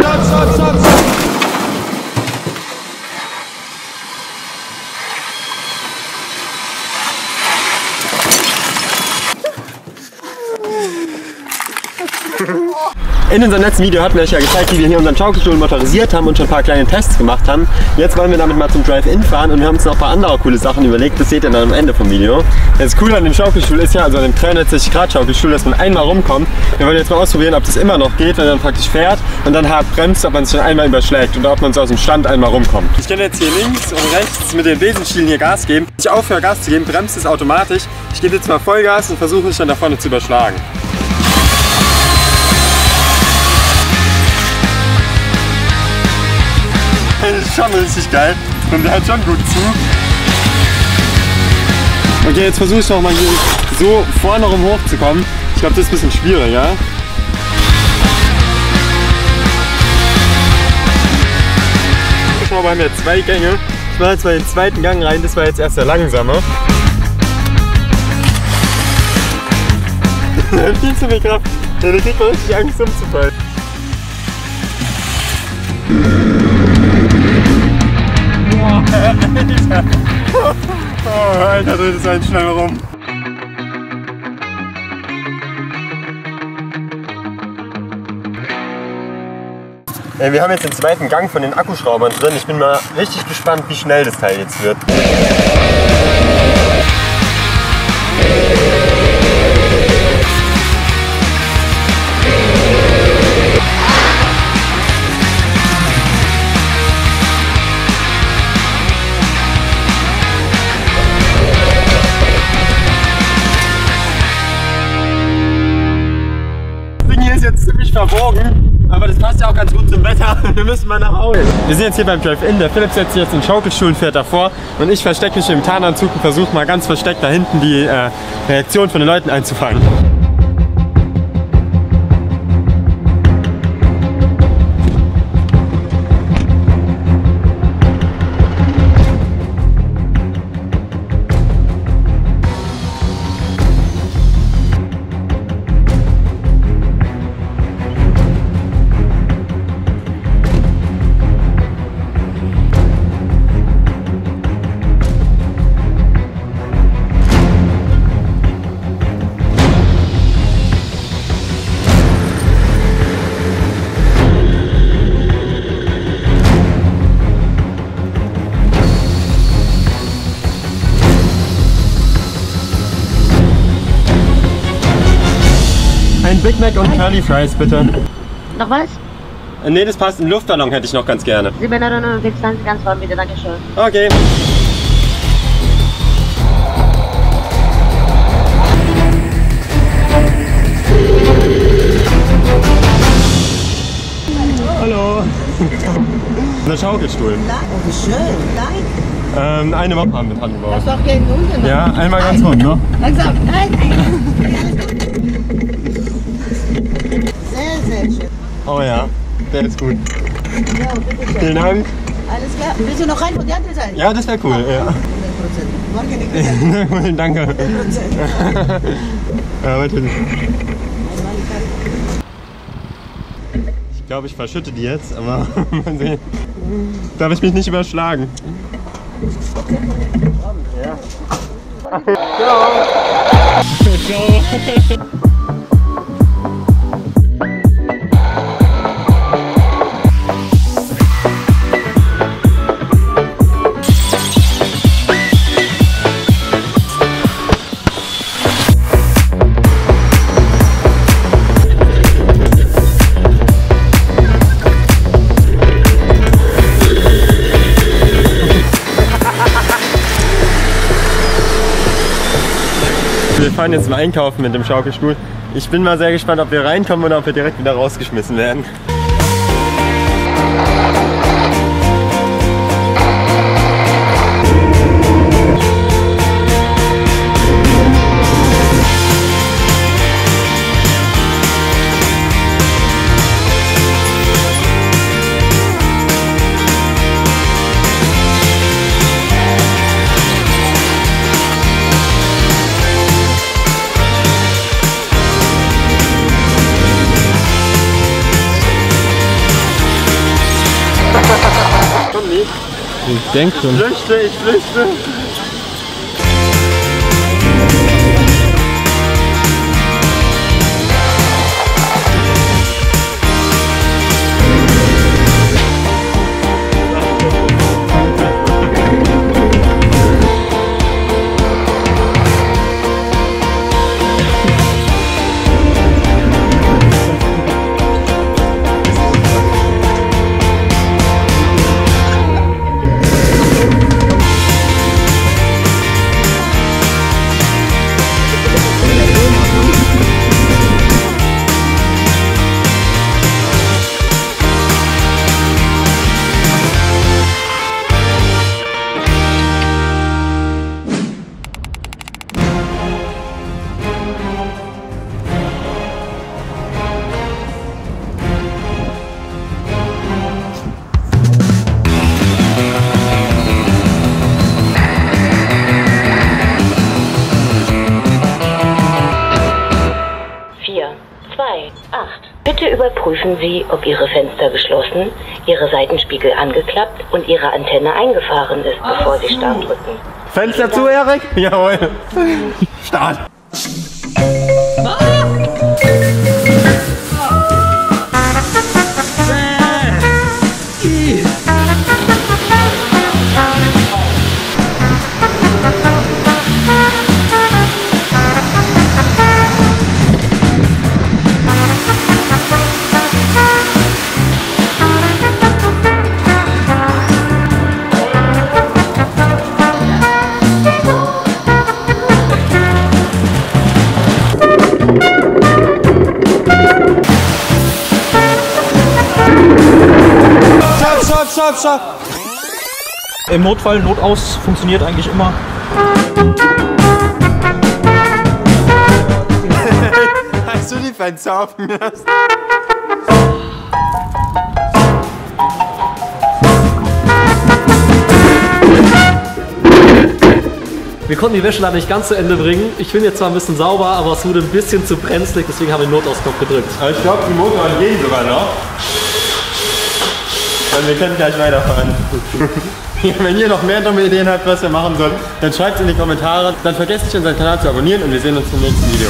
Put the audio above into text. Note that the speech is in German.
stopp. In unserem letzten Video hatten wir euch ja gezeigt, wie wir hier unseren Schaukelstuhl motorisiert haben und schon ein paar kleine Tests gemacht haben. Jetzt wollen wir damit mal zum Drive-In fahren und wir haben uns noch ein paar andere coole Sachen überlegt. Das seht ihr dann am Ende vom Video. Das Coole an dem Schaukelstuhl ist ja, also an dem 360 Grad Schaukelstuhl, dass man einmal rumkommt. Wir wollen jetzt mal ausprobieren, ob das immer noch geht, wenn man praktisch fährt und dann hart bremst, ob man sich schon einmal überschlägt und ob man so aus dem Stand einmal rumkommt. Ich kann jetzt hier links und rechts mit den Besenstielen hier Gas geben. Wenn ich aufhöre Gas zu geben, bremst es automatisch. Ich gebe jetzt mal Vollgas und versuche mich dann da vorne zu überschlagen. Das ist schon richtig geil und der hat schon gut zu. Okay, jetzt versuche ich noch mal hier so vorne rum hochzukommen. Ich glaube, das ist ein bisschen schwieriger. Schau mal, wir haben jetzt 2 Gänge. Ich mache jetzt mal den zweiten Gang rein, das war jetzt erst der langsame. Viel zu viel Kraft. Ja, da kriegt man richtig Angst umzufallen. Alter. Oh, Alter, dreht es einen schnell rum. Wir haben jetzt den zweiten Gang von den Akkuschraubern drin. Ich bin mal richtig gespannt, wie schnell das Teil jetzt wird. Ziemlich verbogen, aber das passt ja auch ganz gut zum Wetter. Wir müssen mal nach Hause. Wir sind jetzt hier beim Drive-In. Der Philipp setzt sich jetzt in den Schaukelstuhl und fährt davor und ich verstecke mich im Tarnanzug und versuche mal ganz versteckt da hinten die Reaktion von den Leuten einzufangen. Ein Big Mac und Curly Fries, bitte. Noch was? Ne, das passt. Einen Luftballon hätte ich noch ganz gerne. 7,29 ganz vorne, bitte, danke schön. Okay. Hallo. Der Schaukelstuhl. Oh, wie schön. Nein. Eine Woche haben wir dran gebaut. Das ist doch gegen unten. Ja, einmal ganz rund, ne? Langsam. Sehr schön. Oh ja, der ist gut. Ja, bitte schön. Vielen Dank. Alles klar. Willst du noch rein von der anderen Seite? Ja, das wäre cool. Ja. 100%. Morgen nicht. Danke. 100%. Ja, natürlich. Ich glaube, ich verschütte die jetzt, aber mal sehen. Darf ich mich nicht überschlagen? Ja. Ciao. Ciao. Wir fahren jetzt mal einkaufen mit dem Schaukelstuhl. Ich bin mal sehr gespannt, ob wir reinkommen oder ob wir direkt wieder rausgeschmissen werden. Ich denke schon. Ich flüchte. Bitte überprüfen Sie, ob Ihre Fenster geschlossen, Ihre Seitenspiegel angeklappt und Ihre Antenne eingefahren ist, bevor Sie Start drücken. Fenster zu, Erik? Jawohl. Start. Stopp! Im Notfall, Notaus funktioniert eigentlich immer. Hast du die Fenster offen gelassen? Wir konnten die Wäsche leider nicht ganz zu Ende bringen. Ich bin jetzt zwar ein bisschen sauber, aber es wurde ein bisschen zu brenzlig, deswegen habe ich den Notausknopf gedrückt. Aber ich glaube, die Motoren gehen sogar noch. Und wir können gleich weiterfahren. Wenn ihr noch mehr dumme Ideen habt, was wir machen sollen, dann schreibt es in die Kommentare. Dann vergesst nicht, unseren Kanal zu abonnieren und wir sehen uns im nächsten Video.